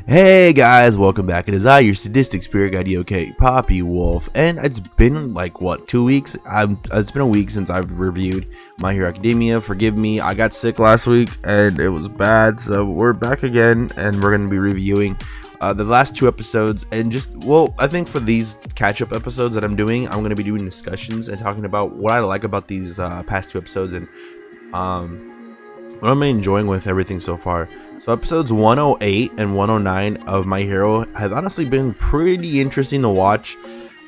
Hey guys, welcome back. It is I, your sadistic spirit guide, OK Poppy Wolf, and it's been like what, 2 weeks? It's been a week since I've reviewed My Hero Academia. Forgive me, I got sick last week and it was bad, so we're back again, and we're gonna be reviewing the last 2 episodes. And I think for these catch-up episodes that I'm doing, I'm gonna be doing discussions and talking about what I like about these past 2 episodes and what I'm enjoying with everything so far. So episodes 108 and 109 of My Hero have honestly been pretty interesting to watch.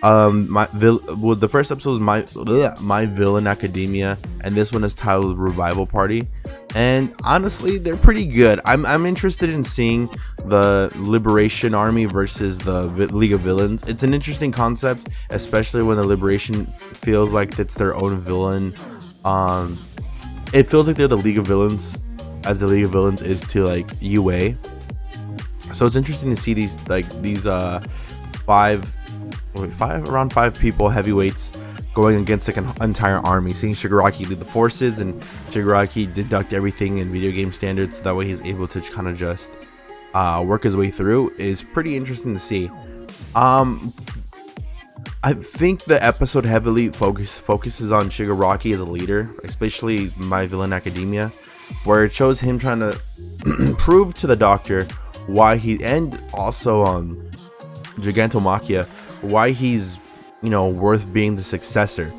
The first episode was My Villain Academia, and this one is titled Revival Party. And honestly, they're pretty good. I'm interested in seeing the Liberation Army versus the League of Villains. It's an interesting concept, especially when the Liberation feels like it's their own villain. It feels like they're the League of Villains, as the League of Villains is to like UA. So it's interesting to see these around five people, heavyweights, going against like an entire army. Seeing Shigaraki lead the forces and Shigaraki deduct everything in video game standards, so that way he's able to kind of just work his way through, is pretty interesting to see. I think the episode heavily focuses on Shigaraki as a leader, especially My Villain Academia, where it shows him trying to prove to the Doctor why and also Gigantomachia, why he's worth being the successor.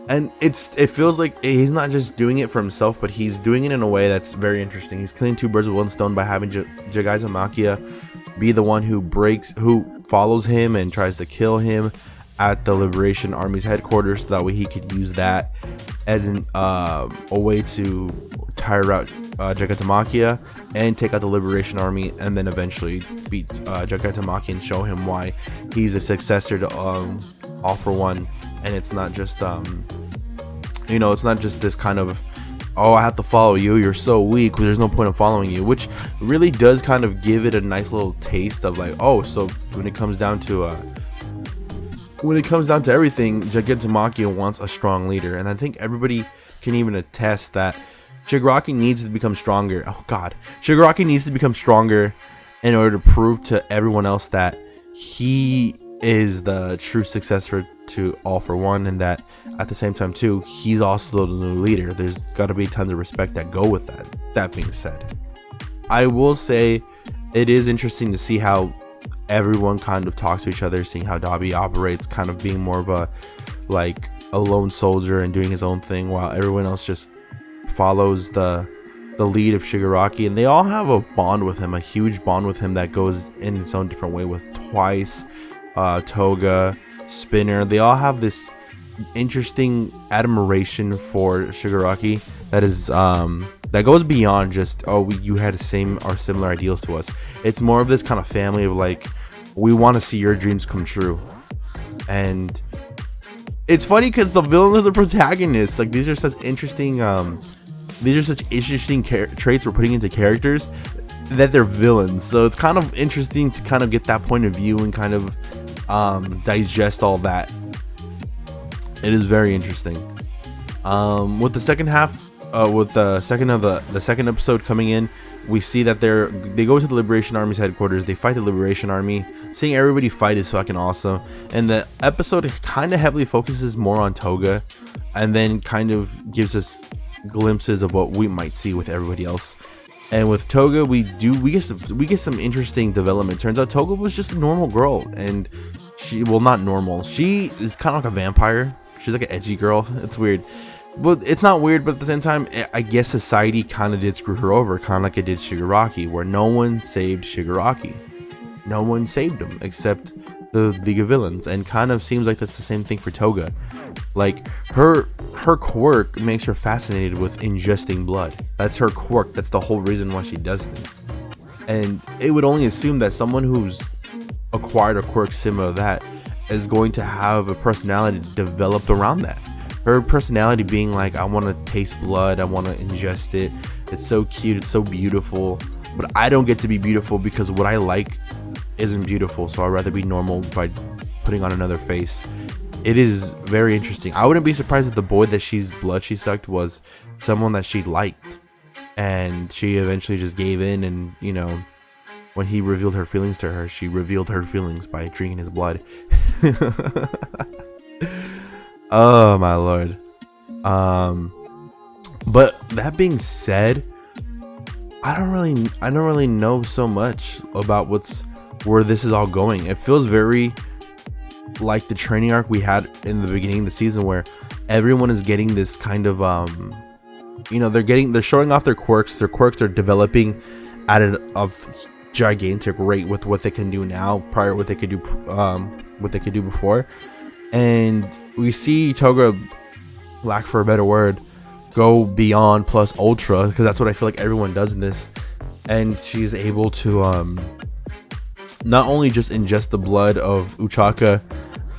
And it feels like he's not just doing it for himself, but he's doing it in a way that's very interesting. He's killing 2 birds with 1 stone by having Gigantomachia be the one who follows him and tries to kill him at the Liberation Army's headquarters, so that way he could use that as a way to tire out Gigantomachia and take out the Liberation Army, and then eventually beat Gigantomachia and show him why he's a successor to All For One. And it's not just it's not just this kind of, oh, I have to follow you, you're so weak, there's no point in following you, which really does kind of give it a nice little taste of like, oh, so when it comes down to everything, Gigantomachia wants a strong leader. And I think everybody can even attest that Shigaraki needs to become stronger. Oh god, Shigaraki needs to become stronger in order to prove to everyone else that he is the true successor to All For One, and that at the same time too, he's also the new leader. There's got to be tons of respect that go with that. That being said, I will say it is interesting to see how everyone kind of talks to each other, seeing how Dabi operates, kind of being more of a lone soldier and doing his own thing, while everyone else just follows the lead of Shigaraki. And they all have a bond with him, a huge bond with him that goes in its own different way, with Twice, Toga, Spinner. They all have this interesting admiration for Shigaraki that is that goes beyond just, oh, you had the same or similar ideals to us. It's more of this kind of family of like, we want to see your dreams come true. And it's funny because the villains are the protagonists. Like, these are such interesting traits we're putting into characters, that they're villains. So it's kind of interesting to kind of get that point of view and kind of digest all that. It is very interesting. With the second half, with the second episode coming in, we see that they go to the Liberation Army's headquarters. They fight the Liberation Army. Seeing everybody fight is fucking awesome. And the episode kind of heavily focuses more on Toga, and then kind of gives us glimpses of what we might see with everybody else. And with Toga, we get some interesting development. Turns out Toga was just a normal girl, and not normal. She is kind of like a vampire. She's like an edgy girl. It's weird. But it's not weird, but at the same time, I guess society kind of did screw her over, kind of like it did Shigaraki, where no one saved Shigaraki. No one saved him except the League of Villains, and kind of seems like that's the same thing for Toga. Like, her quirk makes her fascinated with ingesting blood. That's her quirk. That's the whole reason why she does this. And it would only assume that someone who's acquired a quirk similar to that is going to have a personality developed around that. Her personality being like, I want to taste blood, I want to ingest it, it's so cute, it's so beautiful, but I don't get to be beautiful because what I like isn't beautiful, so I'd rather be normal by putting on another face. It is very interesting. I wouldn't be surprised if the boy that she sucked was someone that she liked, and she eventually just gave in and when he revealed her feelings to her, she revealed her feelings by drinking his blood. Oh my lord. But that being said, I don't really know so much about where this is all going. It feels very like the training arc we had in the beginning of the season, where everyone is getting this kind of they're showing off their quirks. Their quirks are developing at a gigantic rate with what they can do now, prior to what they could do before. And we see Toga, lack for a better word, go beyond plus ultra, because that's what I feel like everyone does in this. And she's able to not only just ingest the blood of Uchaka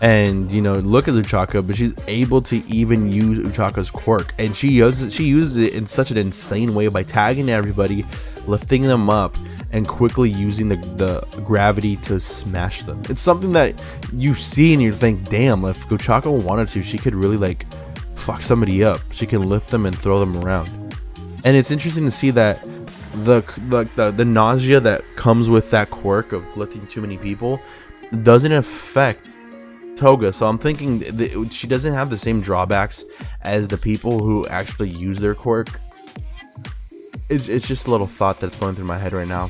and look at Uchaka, but she's able to even use Uchaka's quirk, and she uses it in such an insane way by tagging everybody, lifting them up, and quickly using the gravity to smash them. It's something that you see and you think, damn, if Uchaka wanted to, she could really like fuck somebody up. She can lift them and throw them around. And it's interesting to see that the nausea that comes with that quirk of lifting too many people doesn't affect Toga. So I'm thinking that she doesn't have the same drawbacks as the people who actually use their quirk. It's just a little thought that's going through my head right now.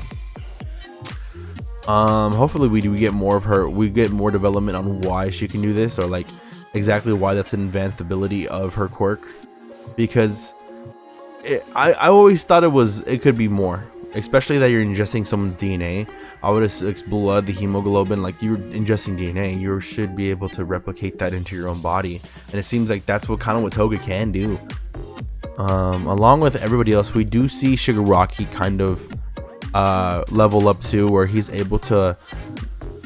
Hopefully we get more of her. We get more development on why she can do this, or like exactly why that's an advanced ability of her quirk, because I always thought it could be more, especially that you're ingesting someone's DNA. I would have blood, the hemoglobin, like you're ingesting DNA, you should be able to replicate that into your own body, and it seems like that's what Toga can do. Along with everybody else, we do see Shigaraki kind of level up too, where he's able to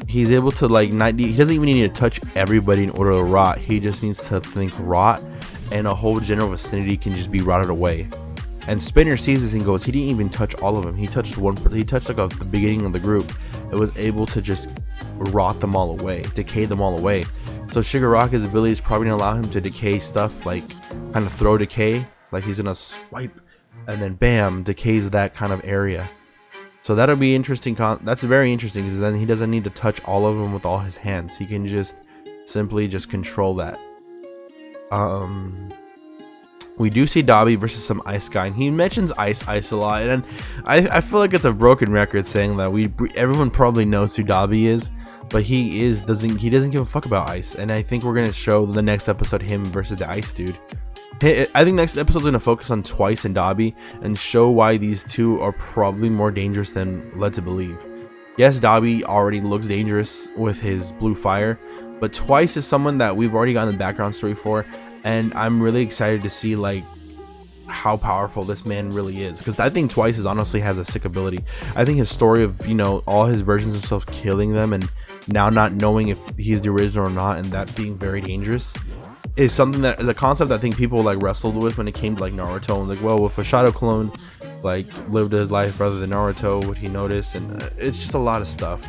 he doesn't even need to touch everybody in order to rot. He just needs to think rot, and a whole general vicinity can just be rotted away. And Spinner sees this and goes, he didn't even touch all of them. He touched like the beginning of the group. It was able to just rot them all away, decay them all away. So Shigaraki's ability is probably gonna allow him to decay stuff, like kind of throw decay, like he's gonna swipe and then bam, decays that kind of area. So that'll be interesting. That's very interesting, because then he doesn't need to touch all of them with all his hands. He can just simply just control that. We do see Dabi versus some ice guy, and he mentions ice a lot, and I feel like it's a broken record saying that everyone probably knows who Dabi is, but he doesn't give a fuck about ice. And I think we're gonna show the next episode him versus the ice dude. I think next episode's gonna focus on Twice and Dabi and show why these two are probably more dangerous than led to believe. Yes, Dabi already looks dangerous with his blue fire, but Twice is someone that we've already gotten the background story for, and I'm really excited to see like how powerful this man really is, because I think Twice honestly has a sick ability. I think his story of all his versions of himself killing them and now not knowing if he's the original or not, and that being very dangerous, is something that is a concept that I think people like wrestled with when it came to like Naruto, and like, well, if a shadow clone like lived his life rather than Naruto, would he notice? And it's just a lot of stuff,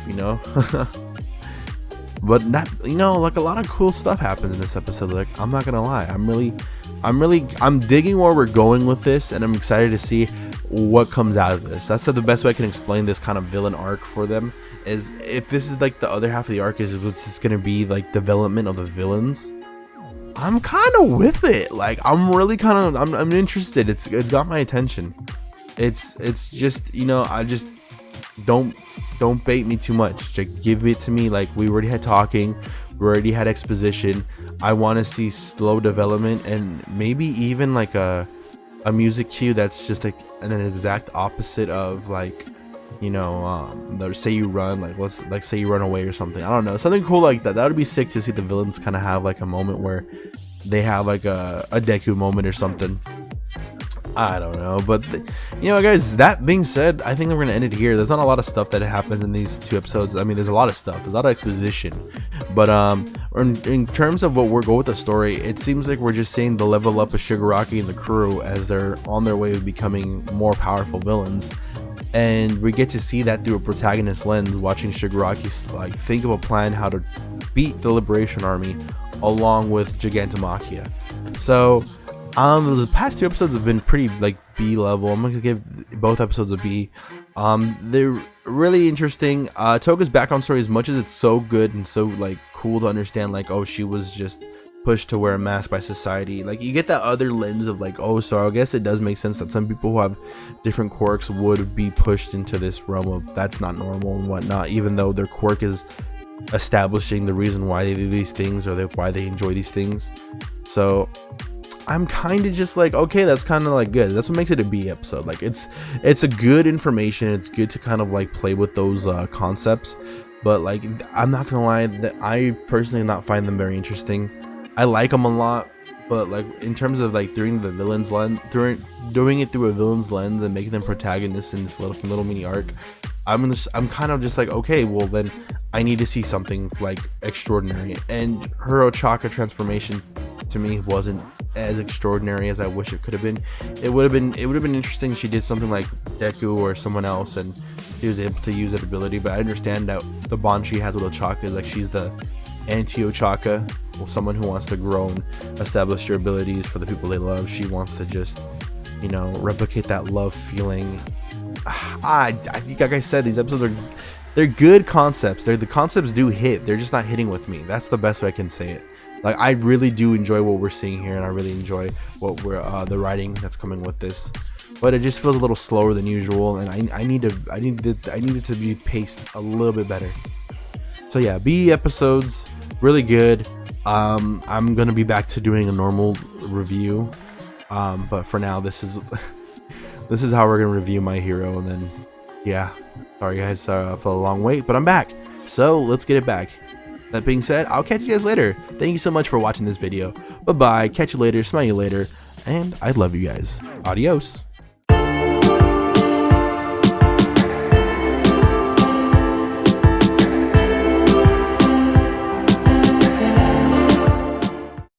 but that, like a lot of cool stuff happens in this episode. Like, I'm not gonna lie, I'm digging where we're going with this, and I'm excited to see what comes out of this. That's the best way I can explain this kind of villain arc for them, is if this is like the other half of the arc is what's just gonna be like development of the villains. I'm kind of with it. Like, I'm really kind of I'm interested. It's got my attention. It's just I just don't bait me too much. Just give it to me. Like, we already had talking, we already had exposition. I want to see slow development, and maybe even like a music cue that's just like an exact opposite of like say you run, like say you run away or something. I don't know, something cool like that. That would be sick to see the villains kind of have like a moment where they have like a Deku moment or something. I don't know, but guys, that being said, I think we're gonna end it here. There's not a lot of stuff that happens in these two episodes. I mean, there's a lot of stuff, there's a lot of exposition, but in terms of what we're going with the story, it seems like we're just seeing the level up of Shigaraki and the crew as they're on their way of becoming more powerful villains. And we get to see that through a protagonist lens, watching Shigaraki like think of a plan how to beat the Liberation Army along with Gigantomachia. So the past two episodes have been pretty like B level. I'm gonna give both episodes a B. really interesting. Toga's background story, as much as it's so good and so like cool to understand, like, oh, she was just pushed to wear a mask by society, like you get that other lens of like, oh, so I guess it does make sense that some people who have different quirks would be pushed into this realm of that's not normal and whatnot, even though their quirk is establishing the reason why they do these things, or why they enjoy these things. So I'm kind of just like, okay, that's kind of like good. That's what makes it a B episode. Like it's a good information. It's good to kind of like play with those concepts, but like I'm not gonna lie, that I personally not find them very interesting. I like them a lot, but like in terms of like doing the villain's lens, doing it through a villain's lens and making them protagonists in this little mini arc, I'm kind of just like, okay, well then I need to see something like extraordinary. And her Ochaka transformation to me wasn't as extraordinary as I wish it could have been. It would have been interesting if she did something like Deku or someone else and she was able to use that ability. But I understand that the bond she has with Ochaka is like she's the anti-Ochaka, or someone who wants to grow and establish your abilities for the people they love. She wants to just, you know, replicate that love feeling. Like I said, these episodes they're good concepts. The concepts do hit. They're just not hitting with me. That's the best way I can say it. Like I really do enjoy what we're seeing here, and I really enjoy what we're the writing that's coming with this. But it just feels a little slower than usual, and I need it to be paced a little bit better. So yeah, B episodes, really good. I'm gonna be back to doing a normal review, but for now, this is how we're gonna review My Hero, and then yeah, sorry guys for the long wait, but I'm back. So let's get it back. That being said, I'll catch you guys later. Thank you so much for watching this video. Bye bye, catch you later, smell you later, and I love you guys. Adios.